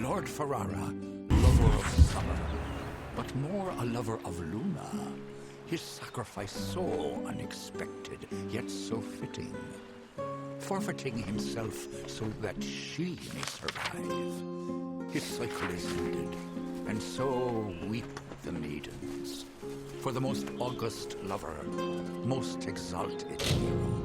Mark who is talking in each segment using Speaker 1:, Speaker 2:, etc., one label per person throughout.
Speaker 1: Lord Ferrara, lover of summer, but more a lover of Luna. His sacrifice so unexpected, yet so fitting. Forfeiting himself so that she may survive. His cycle is ended, and so weep the maidens. For the most august lover, most exalted hero.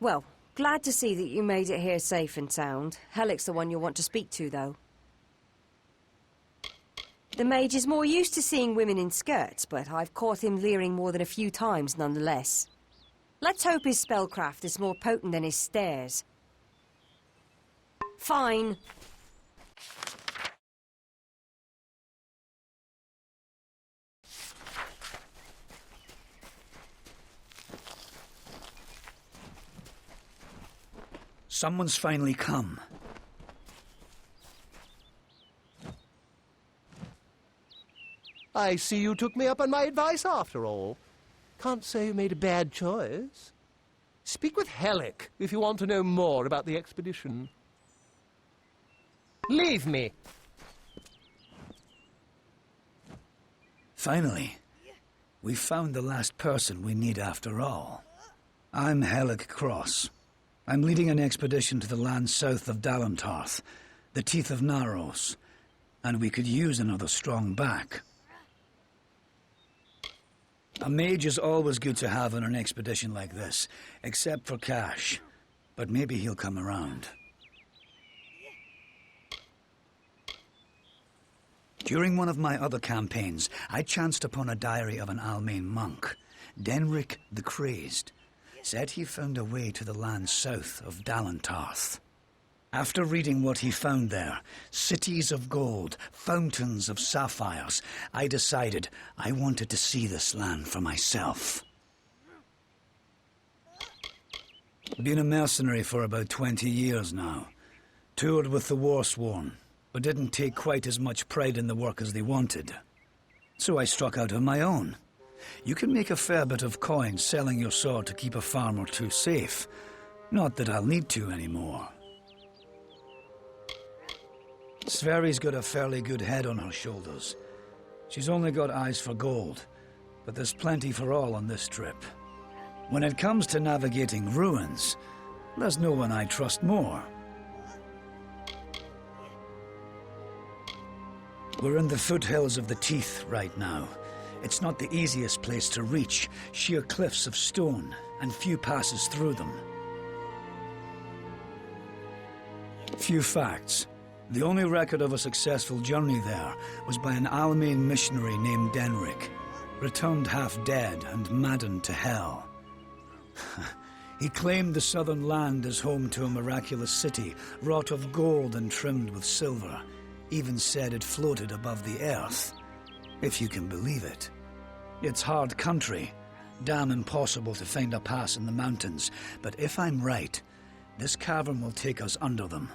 Speaker 2: Well, glad to see that you made it here safe and sound. Helic's the one you'll want to speak to, though. The mage is more used to seeing women in skirts, but I've caught him leering more than a few times nonetheless. Let's hope his spellcraft is more potent than his stares. Fine.
Speaker 3: Someone's finally come.
Speaker 4: I see you took me up on my advice after all. Can't say you made a bad choice. Speak with Hellick if you want to know more about the expedition. Leave me!
Speaker 3: Finally, we found the last person we need after all. I'm Hellick Cross. I'm leading an expedition to the land south of Dalantarth, the Teeth of Narrows, and we could use another strong back. A mage is always good to have on an expedition like this, except for Cash, but maybe he'll come around. During one of my other campaigns, I chanced upon a diary of an Almain monk, Denric the Crazed. Said he found a way to the land south of Dalantarth. After reading what he found there, cities of gold, fountains of sapphires, I decided I wanted to see this land for myself. Been a mercenary for about 20 years now. Toured with the Warsworn, but didn't take quite as much pride in the work as they wanted. So I struck out on my own. You can make a fair bit of coin selling your sword to keep a farm or two safe. Not that I'll need to anymore. Sverri's got a fairly good head on her shoulders. She's only got eyes for gold, but there's plenty for all on this trip. When it comes to navigating ruins, there's no one I trust more. We're in the foothills of the Teeth right now. It's not the easiest place to reach, sheer cliffs of stone, and few passes through them. Few facts. The only record of a successful journey there was by an Almain missionary named Denric, returned half dead and maddened to hell. He claimed the southern land as home to a miraculous city, wrought of gold and trimmed with silver, even said it floated above the earth. If you can believe it. It's hard country, damn impossible to find a pass in the mountains, but if I'm right, this cavern will take us under them.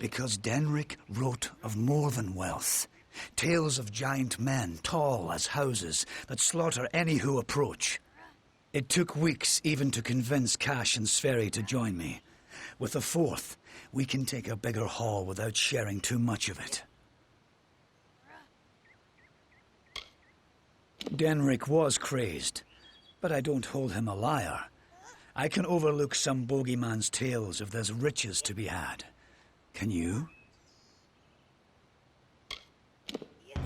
Speaker 3: Because Denric wrote of more than wealth. Tales of giant men, tall as houses, that slaughter any who approach. It took weeks even to convince Cash and Sverri to join me. With a fourth, we can take a bigger haul without sharing too much of it. Denric was crazed, but I don't hold him a liar. I can overlook some bogeyman's tales if there's riches to be had. Can you?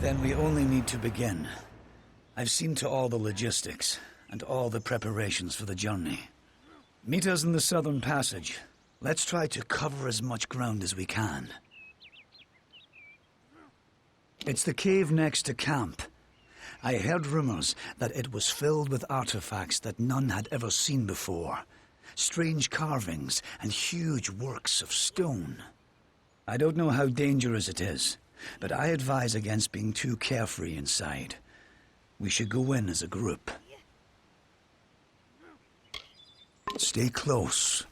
Speaker 3: Then we only need to begin. I've seen to all the logistics and all the preparations for the journey. Meet us in the Southern Passage. Let's try to cover as much ground as we can. It's the cave next to camp. I heard rumors that it was filled with artifacts that none had ever seen before. Strange carvings and huge works of stone. I don't know how dangerous it is, but I advise against being too carefree inside. We should go in as a group. Stay close.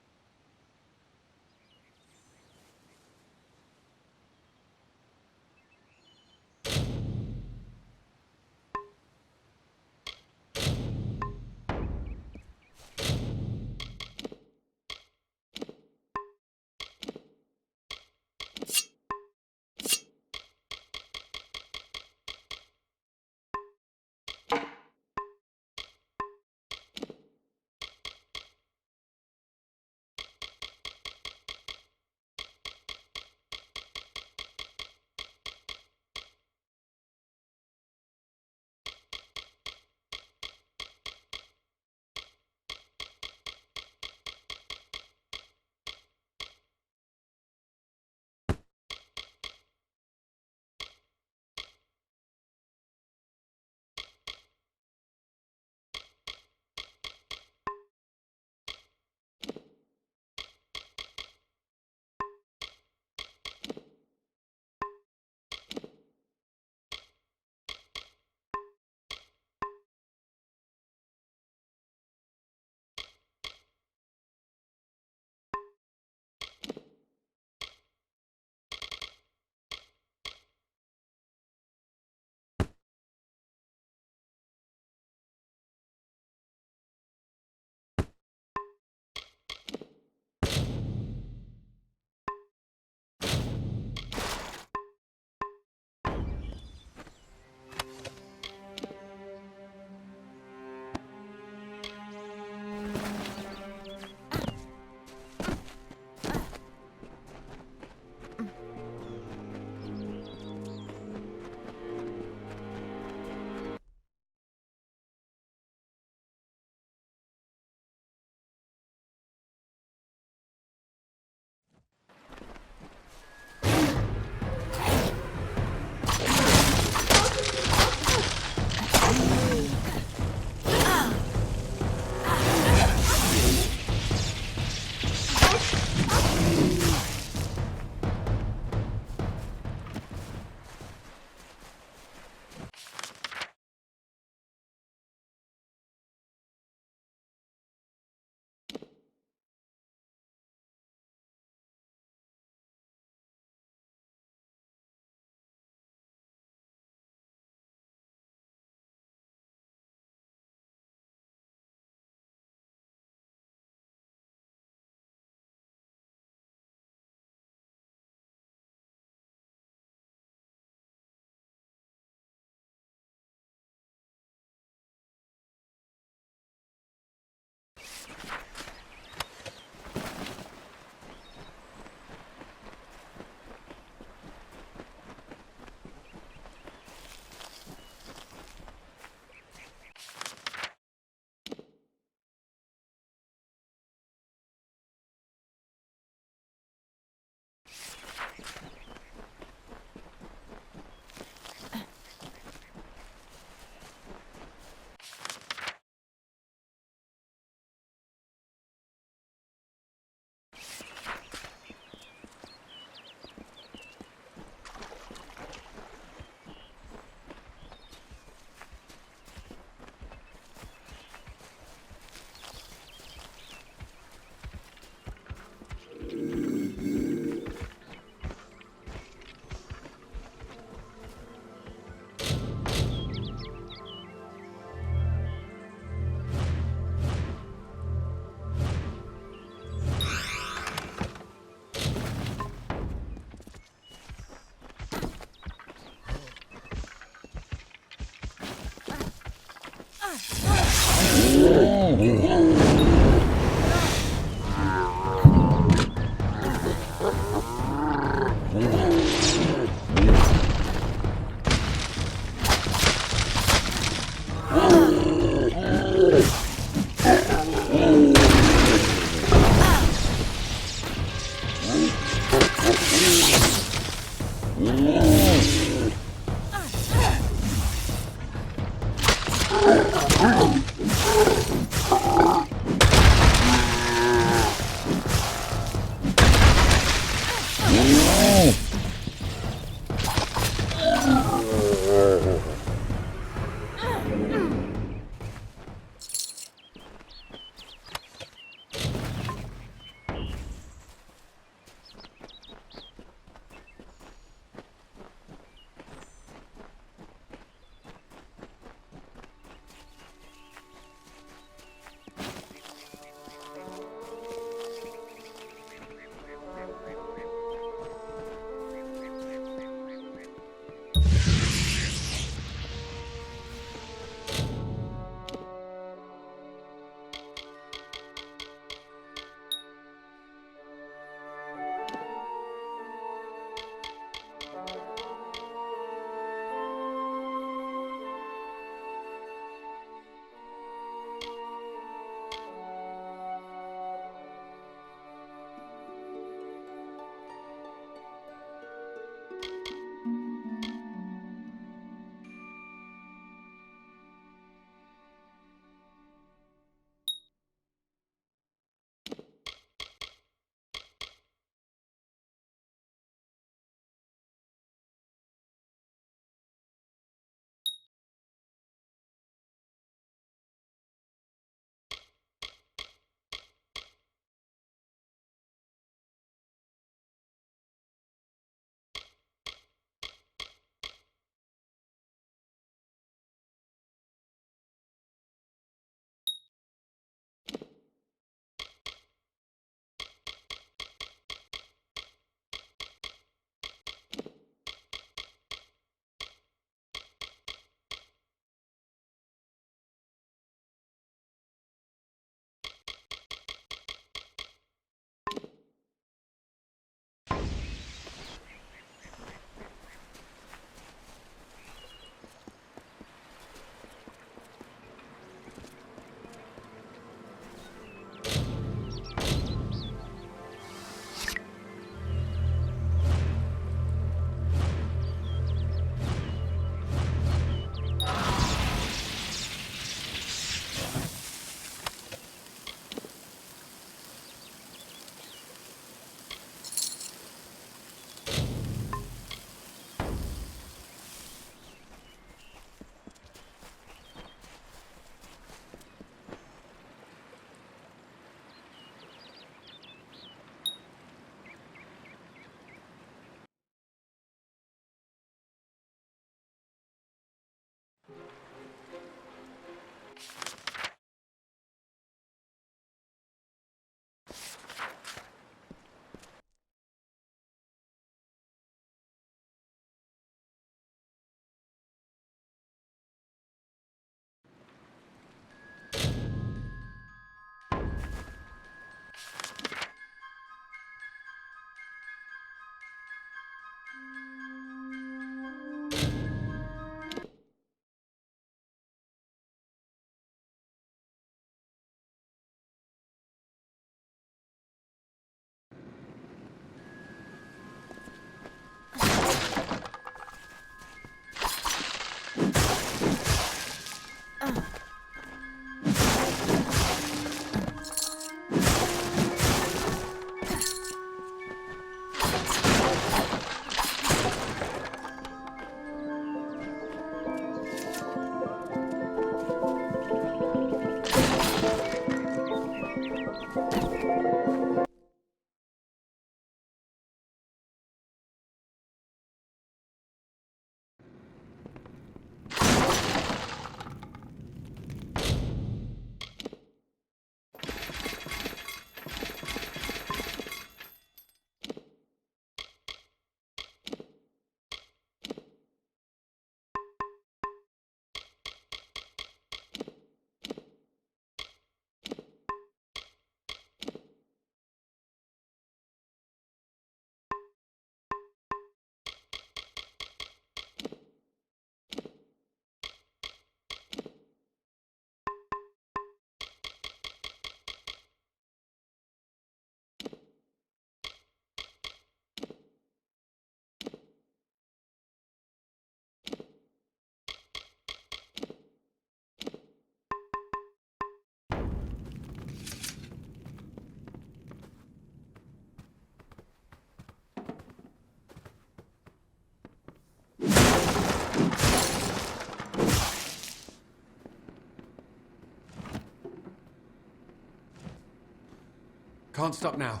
Speaker 5: Can't stop now.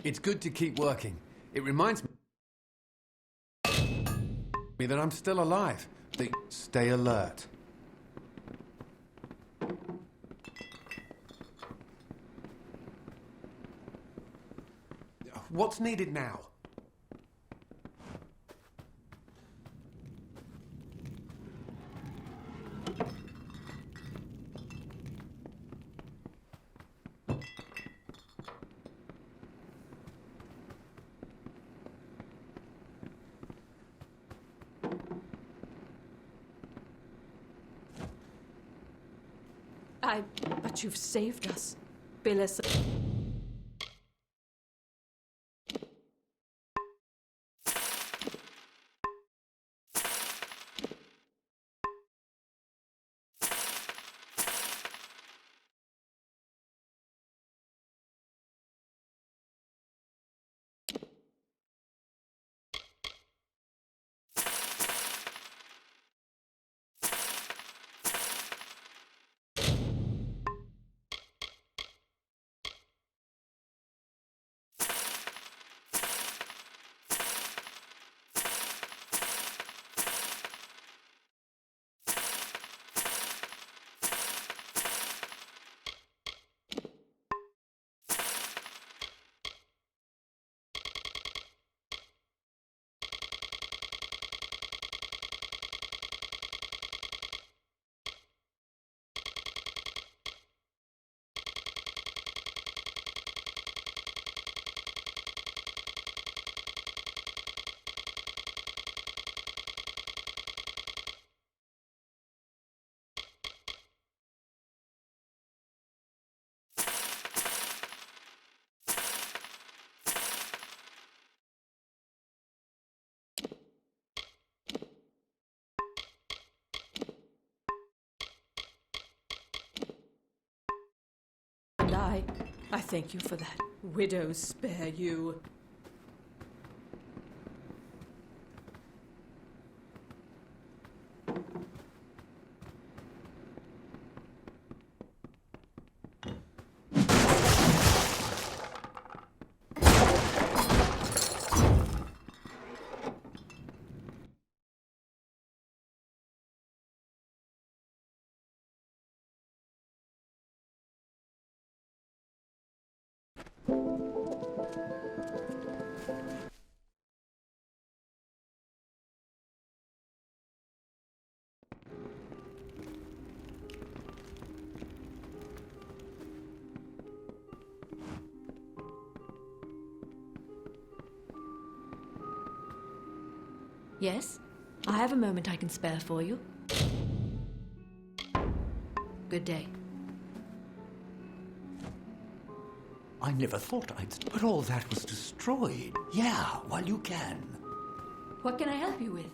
Speaker 5: It's good to keep working. It reminds me that I'm still alive. Stay alert. What's needed now?
Speaker 6: But you've saved us. Billis. And I thank you for that. Widows spare you.
Speaker 7: Yes? I have a moment I can spare for you. Good day.
Speaker 1: I never thought I'd... But all that was destroyed. Yeah, while you can.
Speaker 7: What can I help you with?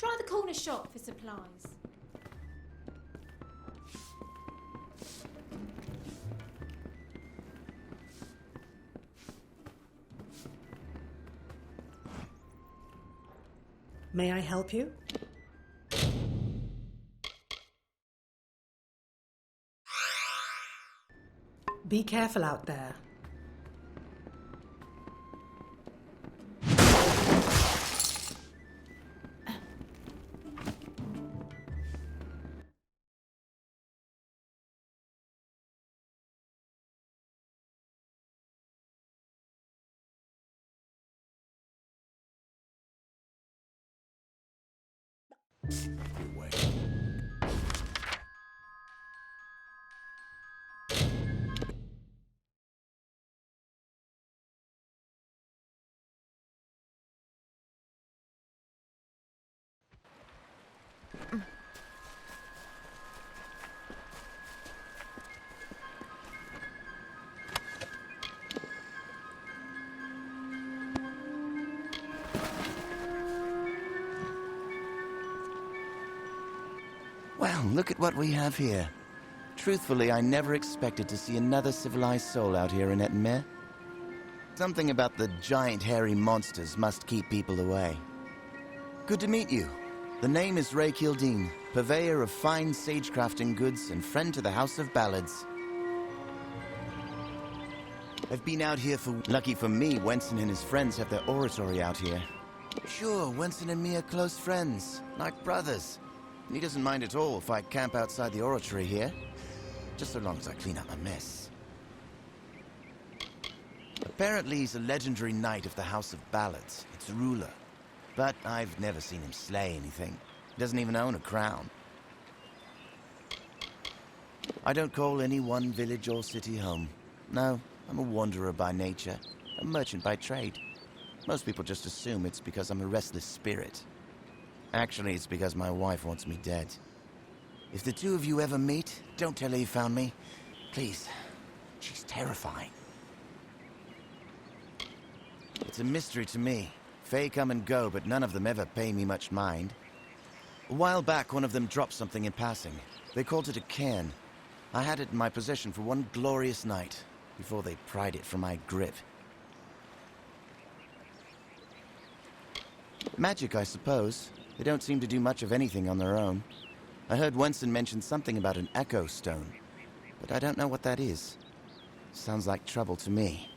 Speaker 6: Try the corner shop for supplies.
Speaker 8: May I help you? Be careful out there.
Speaker 9: Well, look at what we have here. Truthfully, I never expected to see another civilized soul out here in Ettinmere. Something about the giant hairy monsters must keep people away. Good to meet you. The name is Ray Kildine, purveyor of fine sagecrafting goods and friend to the House of Ballads. I've been out here for... Lucky for me, Wenson and his friends have their oratory out here. Sure, Wenson and me are close friends, like brothers. He doesn't mind at all if I camp outside the oratory here, just so long as I clean up my mess. Apparently he's a legendary knight of the House of Ballads, its ruler. But I've never seen him slay anything. He doesn't even own a crown. I don't call any one village or city home. No, I'm a wanderer by nature, a merchant by trade. Most people just assume it's because I'm a restless spirit. Actually, it's because my wife wants me dead. If the two of you ever meet, don't tell her you found me. Please. She's terrifying. It's a mystery to me. Fae come and go, but none of them ever pay me much mind. A while back, one of them dropped something in passing. They called it a cairn. I had it in my possession for one glorious night, before they pried it from my grip. Magic, I suppose. They don't seem to do much of anything on their own. I heard Wenson mention something about an echo stone, but I don't know what that is. Sounds like trouble to me.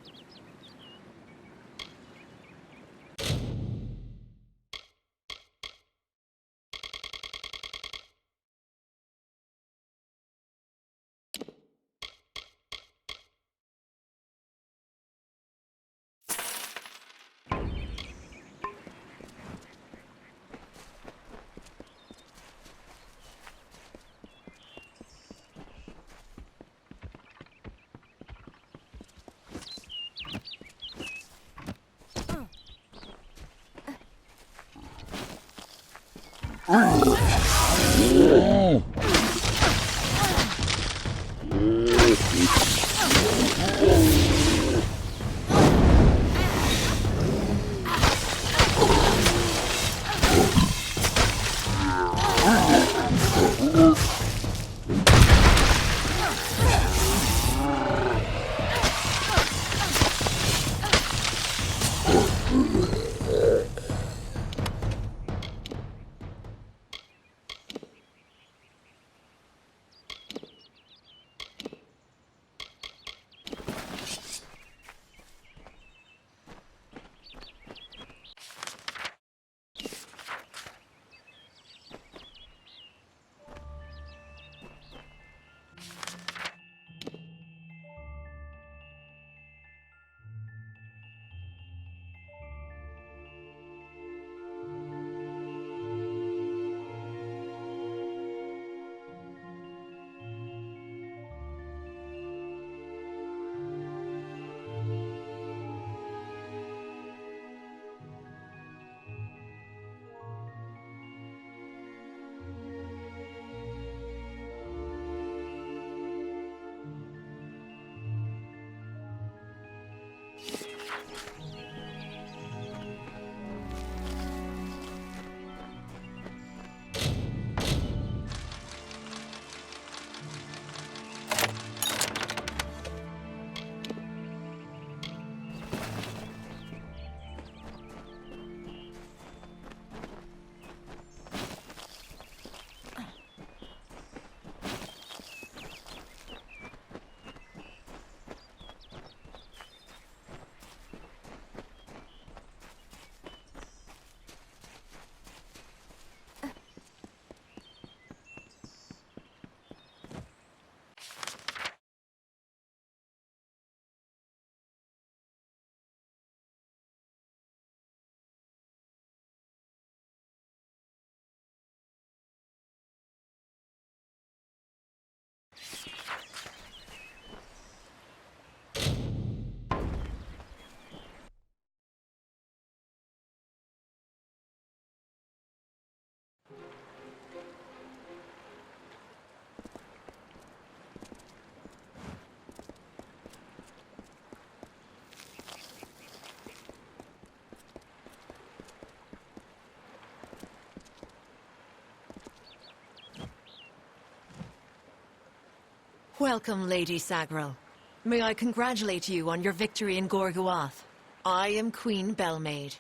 Speaker 7: Welcome, Lady Sagril. May I congratulate you on your victory in Gorguath. I am Queen Belmaid,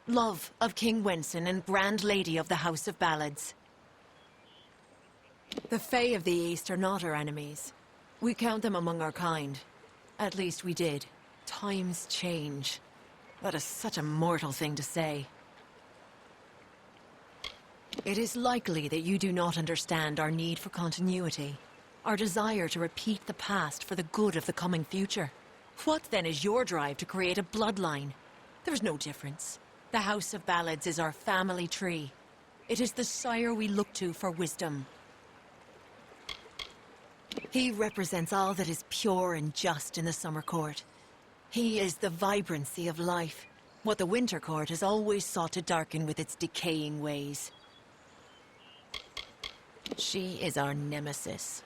Speaker 7: love of King Wenson and Grand Lady of the House of Ballads. The Fae of the East are not our enemies. We count them among our kind. At least we did. Times change. That is such a mortal thing to say. It is likely that you do not understand our need for continuity, our desire to repeat the past for the good of the coming future. What then is your drive to create a bloodline? There is no difference. The House of Ballads is our family tree. It is the sire we look to for wisdom. He represents all that is pure and just in the Summer Court. He is the vibrancy of life, what the Winter Court has always sought to darken with its decaying ways. She is our nemesis.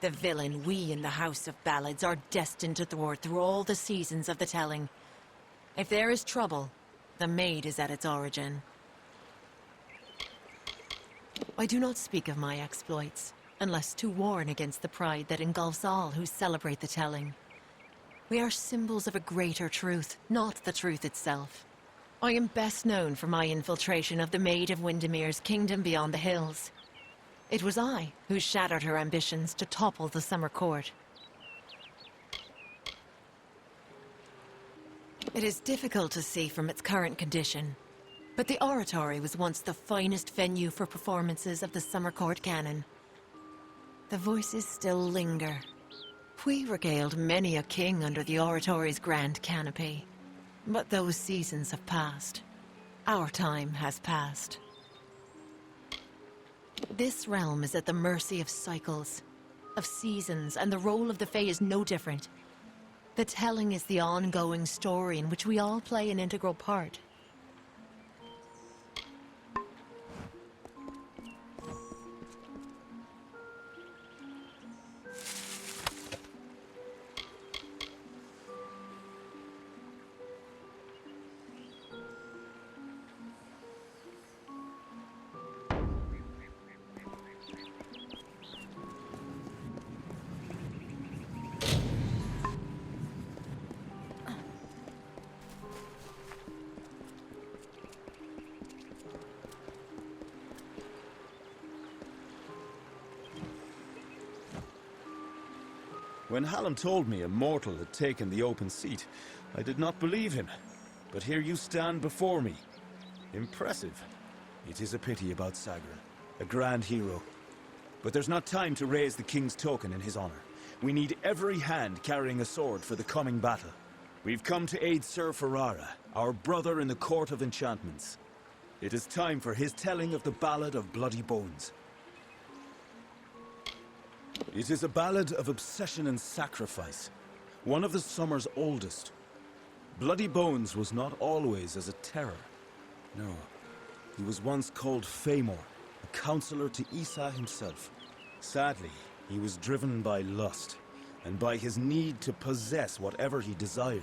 Speaker 7: The villain we in the House of Ballads are destined to thwart through all the seasons of the telling. If there is trouble, the maid is at its origin. I do not speak of my exploits, unless to warn against the pride that engulfs all who celebrate the telling. We are symbols of a greater truth, not the truth itself. I am best known for my infiltration of the Maid of Windermere's kingdom beyond the hills. It was I who shattered her ambitions to topple the Summer Court. It is difficult to see from its current condition, but the Oratory was once the finest venue for performances of the Summer Court canon. The voices still linger. We regaled many a king under the Oratory's grand canopy, but those seasons have passed. Our time has passed. This realm is at the mercy of cycles, of seasons, and the role of the Fae is no different. The telling is the ongoing story in which we all play an integral part.
Speaker 10: When Hallam told me a mortal had taken the open seat, I did not believe him. But here you stand before me. Impressive. It is a pity about Sagril, a grand hero. But there's not time to raise the king's token in his honor. We need every hand carrying a sword for the coming battle. We've come to aid Sir Ferrara, our brother in the Court of Enchantments. It is time for his telling of the Ballad of Bloody Bones. It is a ballad of obsession and sacrifice, one of the summer's oldest. Bloody Bones was not always as a terror. No, he was once called Famor, a counselor to Issa himself. Sadly, he was driven by lust, and by his need to possess whatever he desired.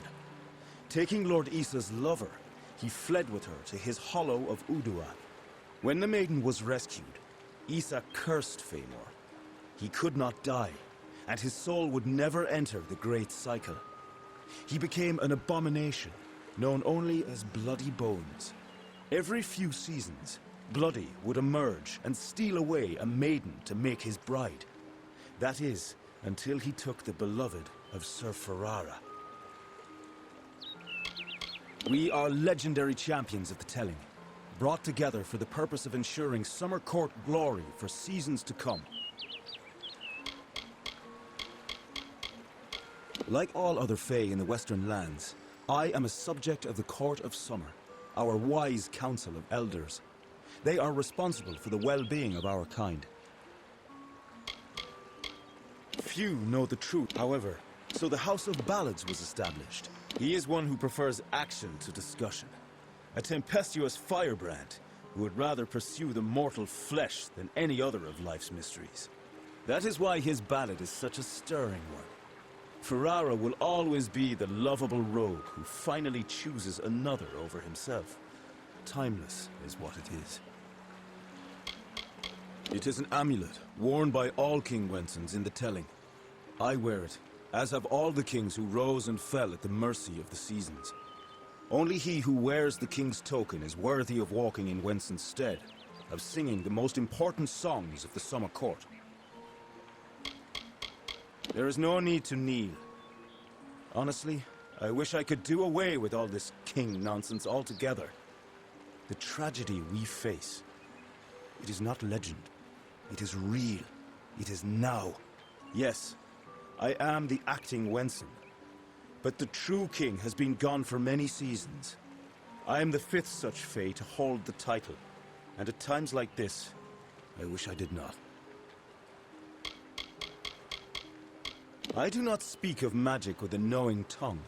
Speaker 10: Taking Lord Issa's lover, he fled with her to his hollow of Udua. When the maiden was rescued, Issa cursed Famor. He could not die, and his soul would never enter the Great Cycle. He became an abomination, known only as Bloody Bones. Every few seasons, Bloody would emerge and steal away a maiden to make his bride. That is, until he took the beloved of Sir Ferrara. We are legendary champions of the telling, brought together for the purpose of ensuring Summer Court glory for seasons to come. Like all other Fae in the Western lands, I am a subject of the Court of Summer, our wise council of elders. They are responsible for the well-being of our kind. Few know the truth, however, so the House of Ballads was established. He is one who prefers action to discussion, a tempestuous firebrand who would rather pursue the mortal flesh than any other of life's mysteries. That is why his ballad is such a stirring one. Ferrara will always be the lovable rogue who finally chooses another over himself. Timeless is what it is. It is an amulet worn by all King Wensons in the telling. I wear it, as have all the kings who rose and fell at the mercy of the seasons. Only he who wears the king's token is worthy of walking in Wenson's stead, of singing the most important songs of the summer court. There is no need to kneel. Honestly, I wish I could do away with all this king nonsense altogether. The tragedy we face, it is not legend. It is real. It is now. Yes, I am the acting Wenson. But the true king has been gone for many seasons. I am the 5th such fay to hold the title. And at times like this, I wish I did not. I do not speak of magic with a knowing tongue.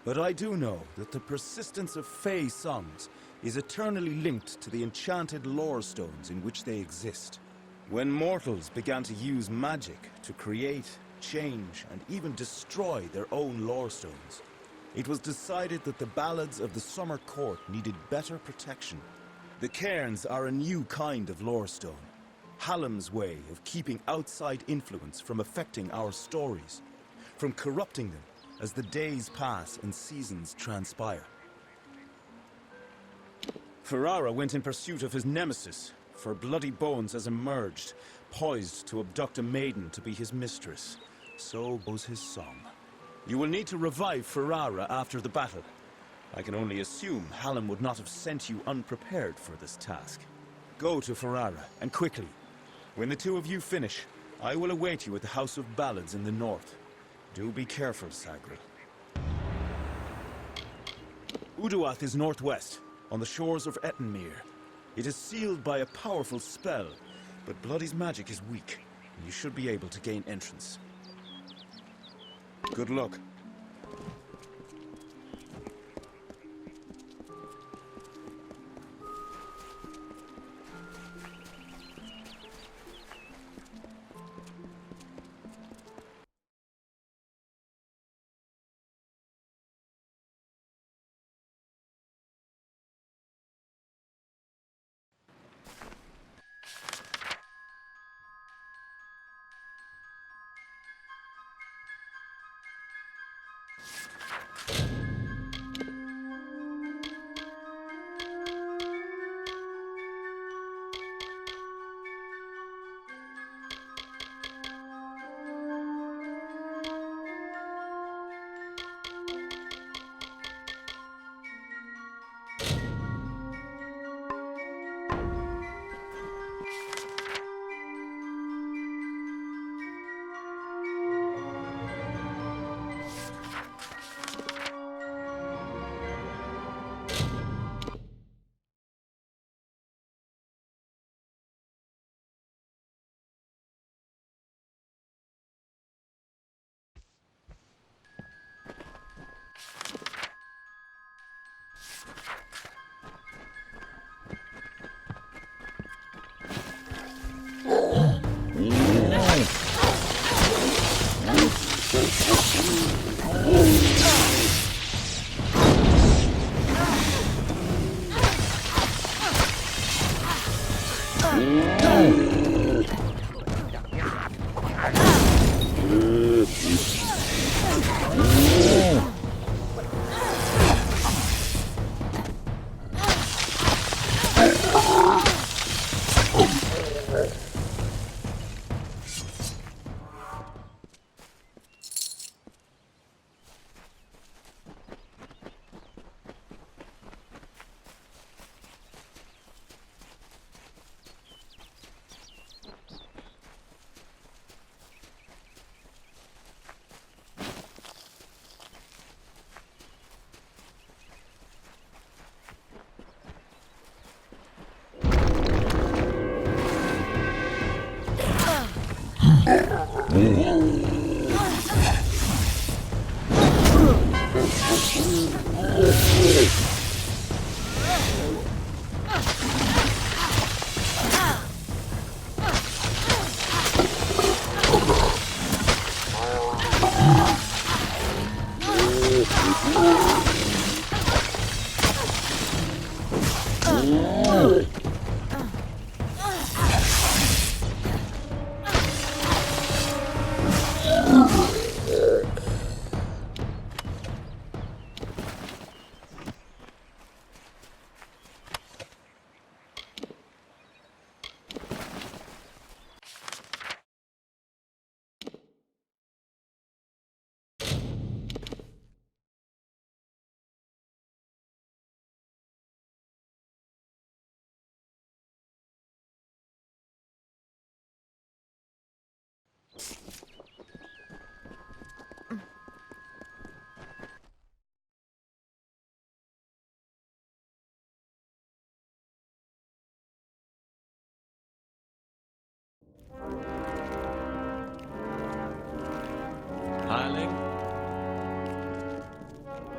Speaker 10: But I do know that the persistence of fey songs is eternally linked to the enchanted lore stones in which they exist. When mortals began to use magic to create, change, and even destroy their own lore stones, it was decided that the ballads of the Summer Court needed better protection. The cairns are a new kind of lore stone, Hallam's way of keeping outside influence from affecting our stories, from corrupting them as the days pass and seasons transpire. Ferrara went in pursuit of his nemesis, for Bloody Bones has emerged, poised to abduct a maiden to be his mistress. So goes his song. You will need to revive Ferrara after the battle. I can only assume Hallam would not have sent you unprepared for this task. Go to Ferrara, and quickly. When the two of you finish, I will await you at the House of Ballads in the north. Do be careful, Sagril. Uduath is northwest, on the shores of Ettinmere. It is sealed by a powerful spell, but Bloody's magic is weak, and you should be able to gain entrance. Good luck.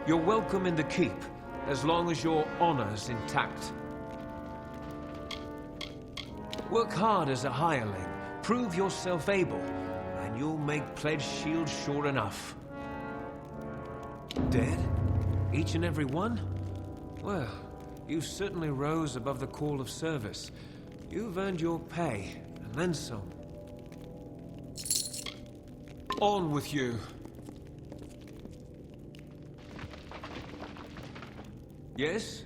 Speaker 11: You're welcome in the keep, as long as your honor's intact. Work hard as a hireling, prove yourself able, and you'll make pledge shields sure enough. Dead? Each and every one? Well, you certainly rose above the call of service. You've earned your pay, and then some. On with you. Yes?